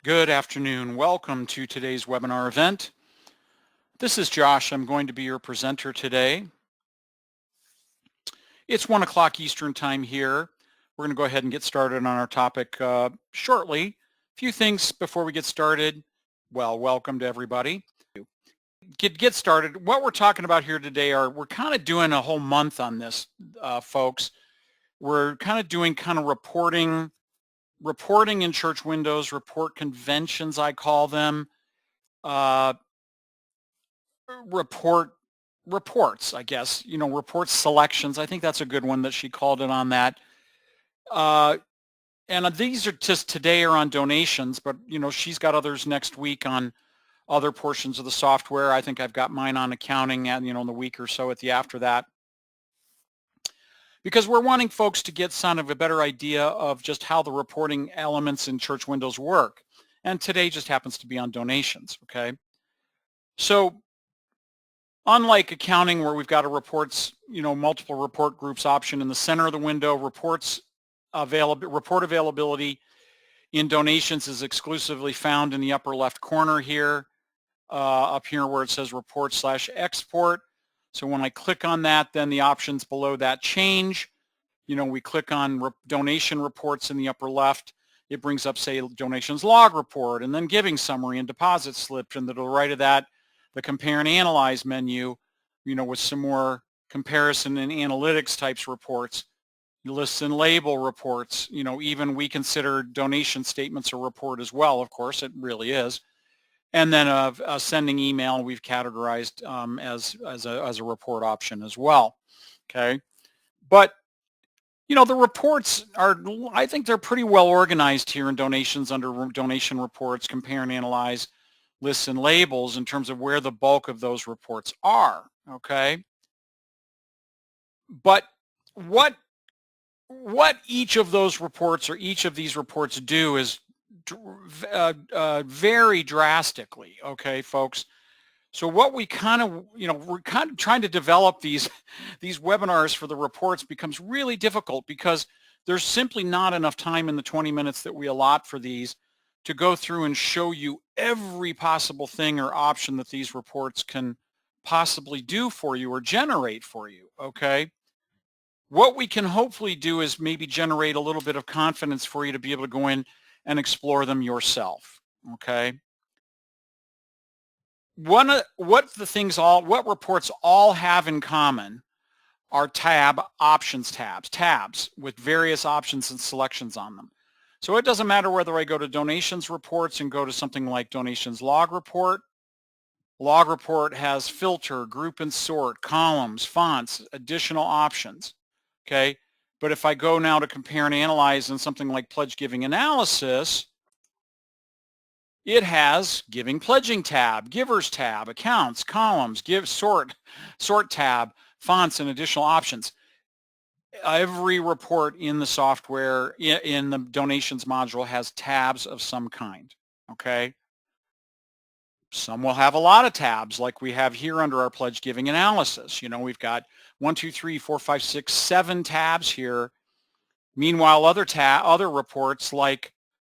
Good afternoon. Welcome to today's webinar event. This is Josh. I'm going to be your presenter today. It's 1 o'clock Eastern time here. We're going to go ahead and get started on our topic shortly. A few things before we get started. Well, welcome to everybody. Get started. What we're talking about here today we're kind of doing a whole month on this, folks. We're kind of doing reporting in church windows, report conventions, I call them, reports, I guess, report selections. I think that's a good one that she called it on that. And these are just today are on donations, but she's got others next week on other portions of the software. I think I've got mine on accounting and, in the week or so after that. Because we're wanting folks to get kind of a better idea of just how the reporting elements in church windows work. And today just happens to be on donations, okay? So unlike accounting where we've got a reports, multiple report groups option in the center of the window, report availability in donations is exclusively found in the upper left corner here, up here where it says report/export. So when I click on that, then the options below that change. We click on donation reports in the upper left. It brings up, say, donations log report, and then giving summary and deposit slip. And to the right of that, the compare and analyze menu, with some more comparison and analytics types reports, lists and label reports. Even we consider donation statements a report as well. Of course, it really is. And then a sending email we've categorized as a report option as well. Okay, but the reports I think they're pretty well organized here in donations under donation reports, compare and analyze, lists and labels in terms of where the bulk of those reports are, okay? But what each of those reports or each of these reports do is vary drastically, okay, folks? So what we we're kind of trying to develop these webinars for the reports becomes really difficult because there's simply not enough time in the 20 minutes that we allot for these to go through and show you every possible thing or option that these reports can possibly do for you or generate for you, okay? What we can hopefully do is maybe generate a little bit of confidence for you to be able to go in and explore them yourself, okay? What reports all have in common are options tabs with various options and selections on them. So it doesn't matter whether I go to donations reports and go to something like donations log report. Log report has filter, group and sort, columns, fonts, additional options, okay? But if I go now to compare and analyze in something like pledge giving analysis, it has giving pledging tab, givers tab, accounts, columns, sort tab, fonts, and additional options. Every report in the software in the donations module has tabs of some kind, okay? Some will have a lot of tabs like we have here under our pledge giving analysis. We've got 1, 2, 3, 4, 5, 6, 7 tabs here. Meanwhile, other reports like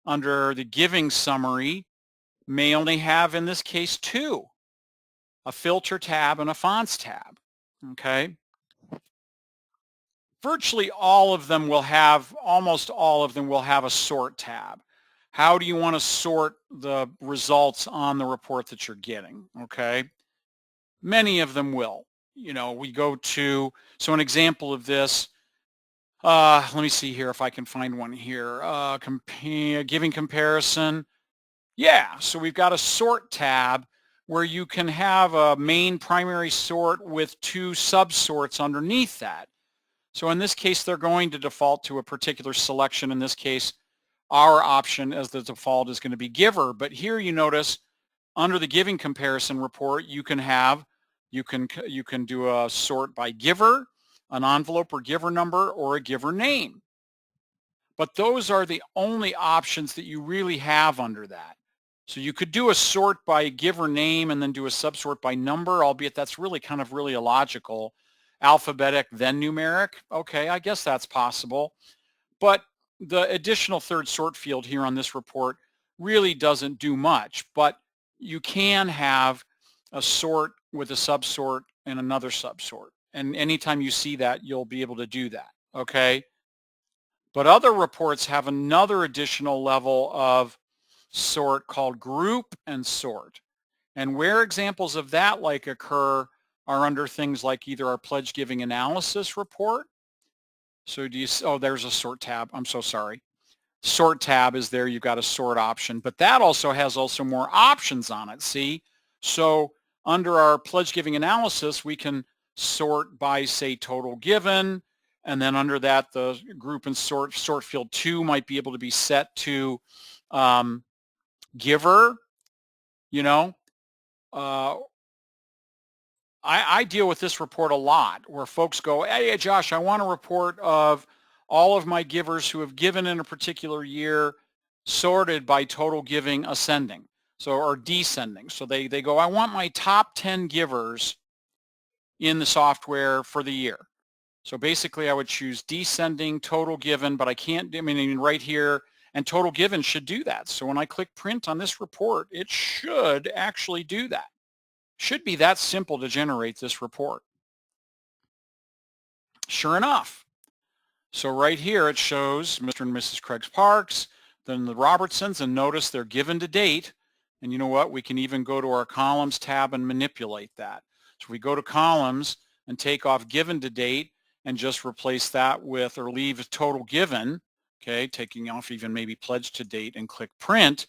under the giving summary may only have, in this case, 2, a filter tab and a fonts tab, okay? Virtually all of them will have, almost all of them will have a sort tab. How do you want to sort the results on the report that you're getting, okay? Many of them will. We go to, so an example of this, let me see here if I can find one here, giving comparison. Yeah, so we've got a sort tab where you can have a main primary sort with 2 subsorts underneath that. So in this case, they're going to default to a particular selection. In this case, our option as the default is going to be giver. But here you notice under the giving comparison report, you can do a sort by giver, an envelope or giver number, or a giver name. But those are the only options that you really have under that. So you could do a sort by giver name and then do a subsort by number, albeit that's really really illogical. Alphabetic, then numeric. Okay, I guess that's possible. But the additional third sort field here on this report really doesn't do much, but you can have a sort with a subsort and another subsort. And anytime you see that, you'll be able to do that, okay? But other reports have another additional level of sort called group and sort. And where examples of that like occur are under things like either our pledge giving analysis report. So do you, oh, there's a sort tab. I'm so sorry. Sort tab is there. You've got a sort option, but that also has also more options on it. See? So under our pledge giving analysis, we can sort by, say, total given. And then under that, the group and sort field 2 might be able to be set to giver, you know. I deal with this report a lot where folks go, hey, Josh, I want a report of all of my givers who have given in a particular year sorted by total giving ascending, so or descending. So they go, I want my top 10 givers in the software for the year. So basically I would choose descending, total given, but I can't, I mean, right here, and total given should do that. So when I click print on this report, it should actually do that. Should be that simple to generate this report. Sure enough. So right here it shows Mr. and Mrs. Craig's Parks, then the Robertsons, and notice they're given to date. And you know what? We can even go to our columns tab and manipulate that. So we go to columns and take off given to date and just replace that with, or leave total given, okay, taking off even maybe pledge to date and click print.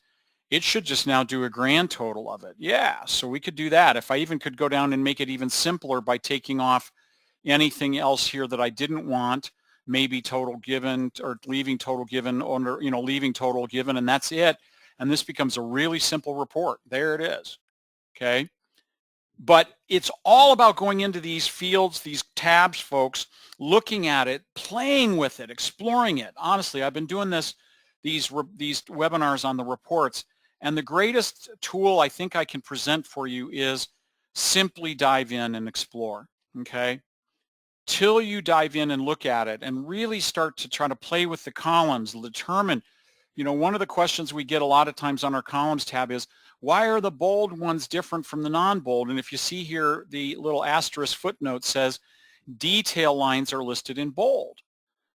It should just now do a grand total of it. Yeah, so we could do that. If I even could go down and make it even simpler by taking off anything else here that I didn't want, maybe total given or leaving total given under, you know, leaving total given, and that's it. And this becomes a really simple report. There it is, okay? But it's all about going into these fields, these tabs, folks, looking at it, playing with it, exploring it. Honestly, I've been doing these webinars on the reports, and the greatest tool I think I can present for you is simply dive in and explore, okay? Till you dive in and look at it and really start to try to play with the columns, determine, you know, one of the questions we get a lot of times on our columns tab is, why are the bold ones different from the non-bold? And if you see here, the little asterisk footnote says detail lines are listed in bold.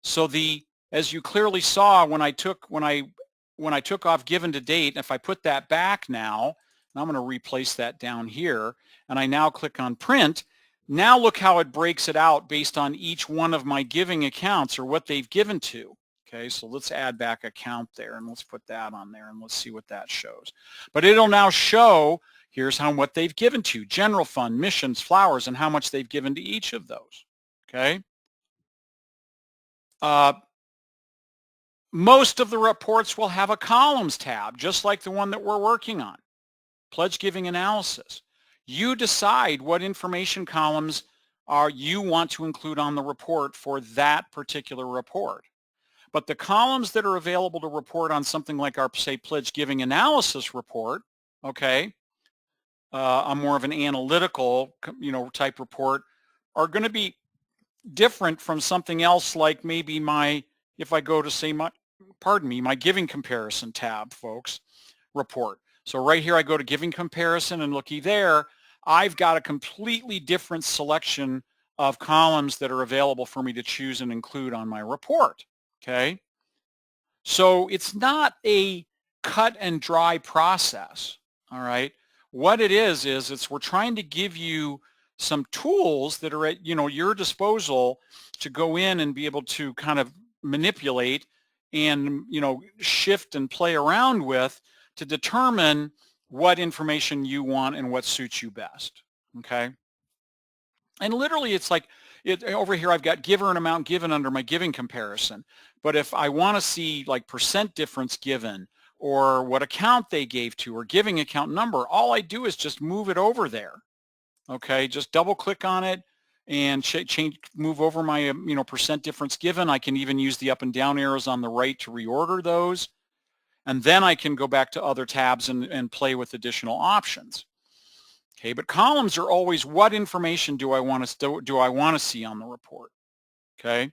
So as you clearly saw when I took off given to date, if I put that back now, and I'm going to replace that down here, and I now click on print, now look how it breaks it out based on each one of my giving accounts or what they've given to. Okay, so let's add back a count there and let's put that on there and let's see what that shows. But it'll now show, here's what they've given to, general fund, missions, flowers, and how much they've given to each of those. Okay. Most of the reports will have a columns tab, just like the one that we're working on, pledge giving analysis. You decide what information columns you want to include on the report for that particular report. But the columns that are available to report on something like our, say, pledge giving analysis report, okay, a more of an analytical, you know, type report, are going to be different from something else like maybe if I go to say my giving comparison tab, folks, report. So right here I go to giving comparison and looky there, I've got a completely different selection of columns that are available for me to choose and include on my report. Okay, so it's not a cut and dry process. All right, what it is we're trying to give you some tools that are at your disposal to go in and be able to kind of manipulate and shift and play around with to determine what information you want and what suits you best. Okay, and literally it's like over here I've got giver and amount given under my giving comparison. But if I want to see like percent difference given or what account they gave to or giving account number, all I do is just move it over there. Okay, just double click on it and move over my percent difference given. I can even use the up and down arrows on the right to reorder those. And then I can go back to other tabs and play with additional options. Okay, but columns are always what information do I want to see on the report. Okay,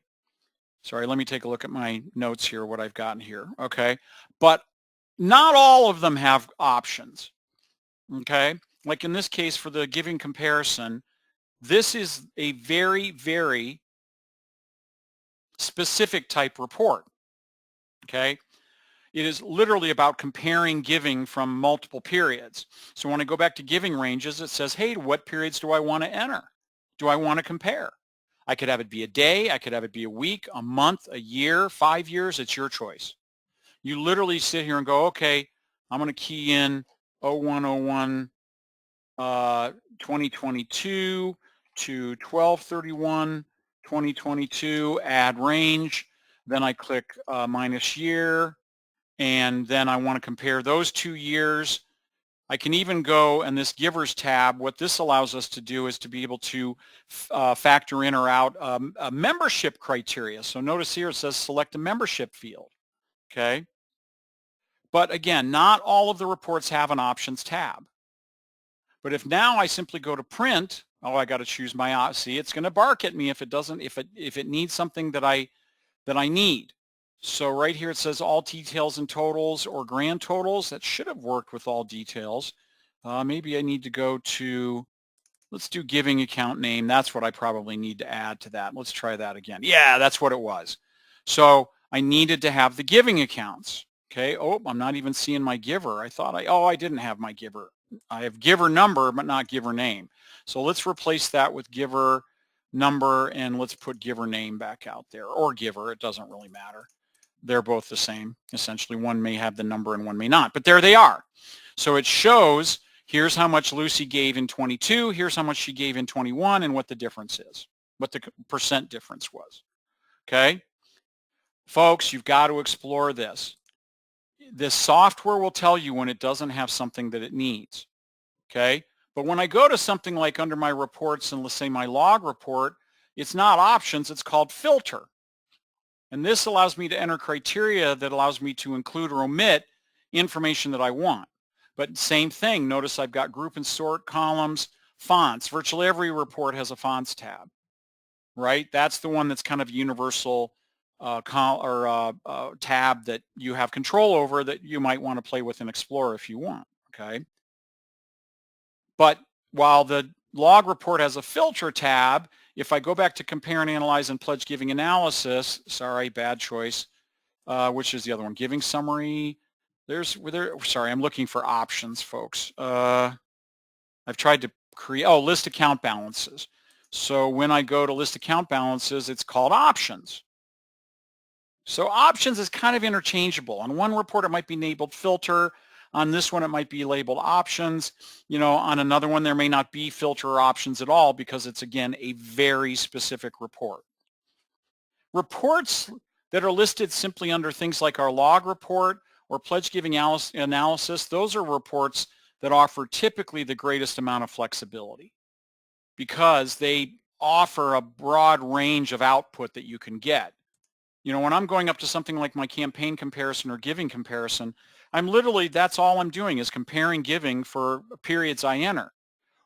sorry, let me take a look at my notes here, what I've gotten here. Okay, but Not all of them have options, okay? Like in this case for the giving comparison, this is a very, very specific type report, okay? It is literally about comparing giving from multiple periods. So when I go back to giving ranges, it says, hey, what periods do I want to enter? Do I want to compare? I could have it be a day. I could have it be a week, a month, a year, 5 years. It's your choice. You literally sit here and go, okay, I'm going to key in 0101 2022 to 12/31 2022, add range. Then I click minus year, and then I want to compare those 2 years. I can even go in this Givers tab. What this allows us to do is to be able to factor in or out a membership criteria. So notice here it says select a membership field, okay? But again, not all of the reports have an options tab. But if now I simply go to print, oh, I got to choose my, see, it's going to bark at me if it doesn't, if it needs something that I need. So right here it says all details and totals or grand totals. That should have worked with all details. Maybe I need to go to, let's do giving account name. That's what I probably need to add to that. Let's try that again. Yeah, that's what it was. So I needed to have the giving accounts. Okay. Oh, I'm not even seeing my giver. I thought I didn't have my giver. I have giver number, but not giver name. So let's replace that with giver number, and let's put giver name back out there, or giver. It doesn't really matter. They're both the same. Essentially, one may have the number and one may not, but there they are. So it shows, here's how much Lucy gave in 22, here's how much she gave in 21, and what the difference is, what the percent difference was. Okay? Folks, you've got to explore this. This software will tell you when it doesn't have something that it needs. Okay? But when I go to something like under my reports and let's say my log report, it's not options, it's called filter. And this allows me to enter criteria that allows me to include or omit information that I want. But same thing, notice I've got group and sort columns, fonts. Virtually every report has a fonts tab, right? That's the one that's kind of universal tab that you have control over that you might want to play with and explore if you want, okay? But while the log report has a filter tab, if I go back to compare and analyze and pledge giving analysis, sorry, bad choice, which is the other one, giving summary. Sorry, I'm looking for options, folks. I've tried to create, list account balances. So when I go to list account balances, it's called options. So options is kind of interchangeable. On one report, it might be labeled filter. On this one, it might be labeled options. You know, on another one, there may not be filter or options at all because it's, again, a very specific report. Reports that are listed simply under things like our log report or pledge giving analysis, those are reports that offer typically the greatest amount of flexibility because they offer a broad range of output that you can get. You know, when I'm going up to something like my campaign comparison or giving comparison, I'm literally, that's all I'm doing is comparing giving for periods I enter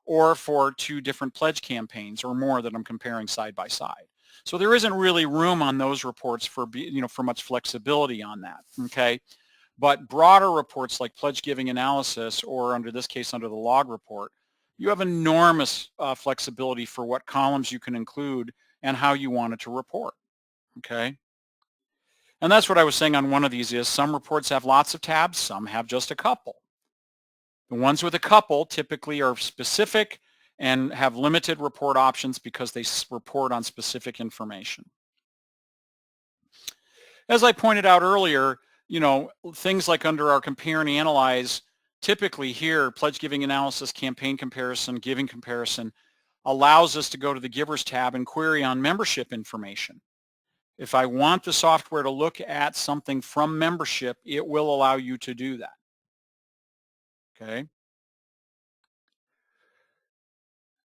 or for 2 different pledge campaigns or more that I'm comparing side by side. So there isn't really room on those reports for, for much flexibility on that, okay? But broader reports like pledge giving analysis or under this case, under the log report, you have enormous flexibility for what columns you can include and how you want it to report, okay? And that's what I was saying on one of these is some reports have lots of tabs, some have just a couple. The ones with a couple typically are specific and have limited report options because they report on specific information. As I pointed out earlier, you know, things like under our compare and analyze, typically here, pledge giving analysis, campaign comparison, giving comparison, allows us to go to the Givers tab and query on membership information. If I want the software to look at something from membership, it will allow you to do that. Okay.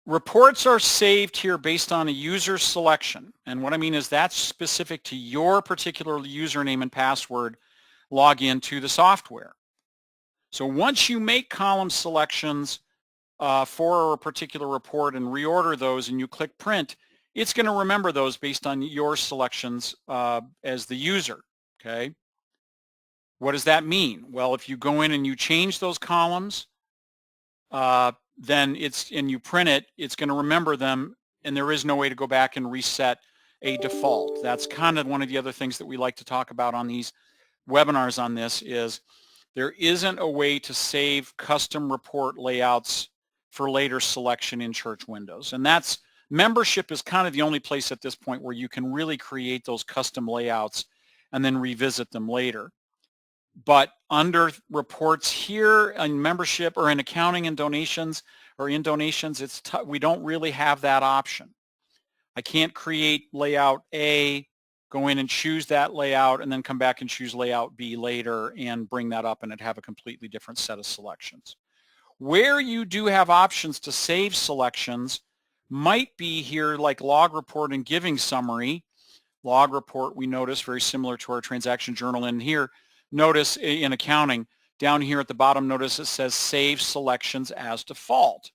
Reports are saved here based on a user selection. And what I mean is that's specific to your particular username and password login to the software. So once you make column selections for a particular report and reorder those and you click print, it's going to remember those based on your selections as the user, okay? What does that mean? Well, if you go in and you change those columns, then and you print it, it's going to remember them, and there is no way to go back and reset a default. That's kind of one of the other things that we like to talk about on these webinars on this is there isn't a way to save custom report layouts for later selection in Church Windows. And that's membership is kind of the only place at this point where you can really create those custom layouts and then revisit them later. But under reports here in membership or in accounting and donations or in donations, we don't really have that option. I can't create layout A, go in and choose that layout, and then come back and choose layout B later and bring that up and it'd have a completely different set of selections. Where you do have options to save selections might be here like log report and giving summary. Log report, we notice, very similar to our transaction journal. And here, notice in accounting, down here at the bottom, notice it says save selections as default.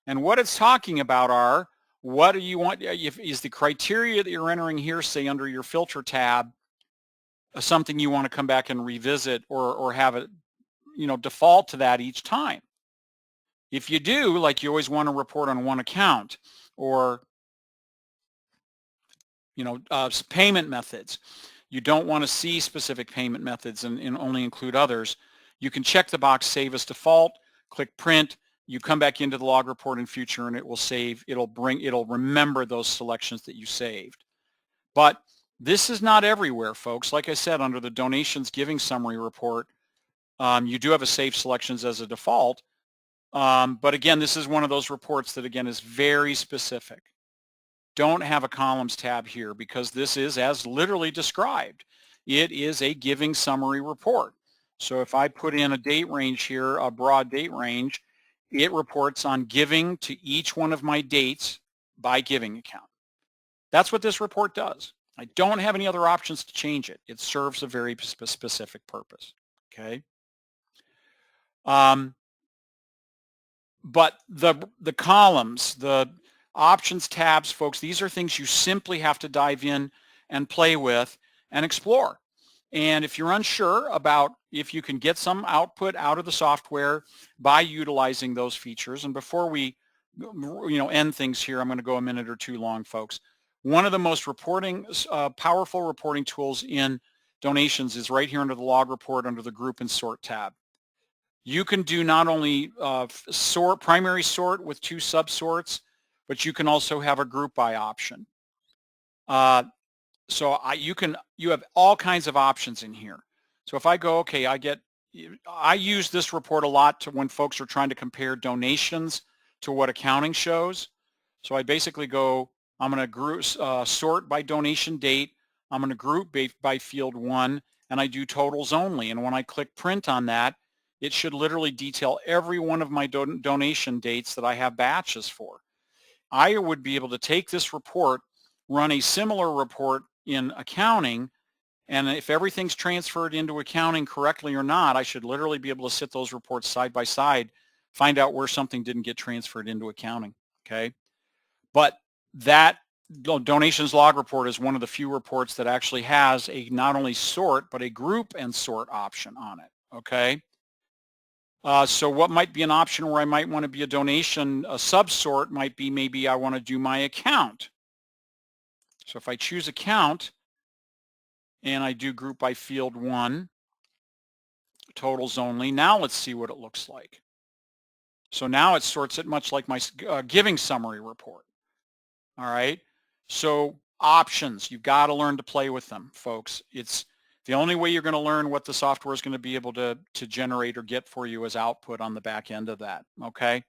And what it's talking about are, what do you want, is the criteria that you're entering here, say under your filter tab, something you want to come back and revisit or have it, default to that each time. If you do, like you always want to report on one account or, payment methods, you don't want to see specific payment methods and only include others, you can check the box save as default, click print, you come back into the log report in future and it will save, it'll remember those selections that you saved. But this is not everywhere, folks. Like I said, under the donations giving summary report, you do have a save selections as a default. But again, this is one of those reports that again is very specific. Don't have a columns tab here because this is as literally described. It is a giving summary report. So if I put in a date range here, a broad date range, it reports on giving to each one of my dates by giving account. That's what this report does. I don't have any other options to change it. It serves a very specific purpose, okay? But the columns, the options tabs, folks, these are things you simply have to dive in and play with and explore. And if you're unsure about if you can get some output out of the software by utilizing those features, and before we end things here, I'm going to go a minute or two long, folks. One of the most powerful reporting tools in donations is right here under the log report under the group and sort tab. You can do not only primary sort with 2 subsorts, but you can also have a group by option. So you have all kinds of options in here. So if I go, okay, I use this report a lot to when folks are trying to compare donations to what accounting shows. So I basically go, I'm going to group sort by donation date. I'm going to group by field 1, and I do totals only. And when I click print on that, it should literally detail every one of my donation dates that I have batches for. I would be able to take this report, run a similar report in accounting, and if everything's transferred into accounting correctly or not, I should literally be able to sit those reports side by side, find out where something didn't get transferred into accounting, okay? But that donations log report is one of the few reports that actually has a not only sort, but a group and sort option on it, okay? So what might be an option where I might want to be a donation, a subsort might be maybe I want to do my account. So if I choose account and I do group by field 1, totals only, now let's see what it looks like. So now it sorts it much like my giving summary report. All right. So options, you've got to learn to play with them, folks. It's the only way you're going to learn what the software is going to be able to generate or get for you as output on the back end of that. Okay.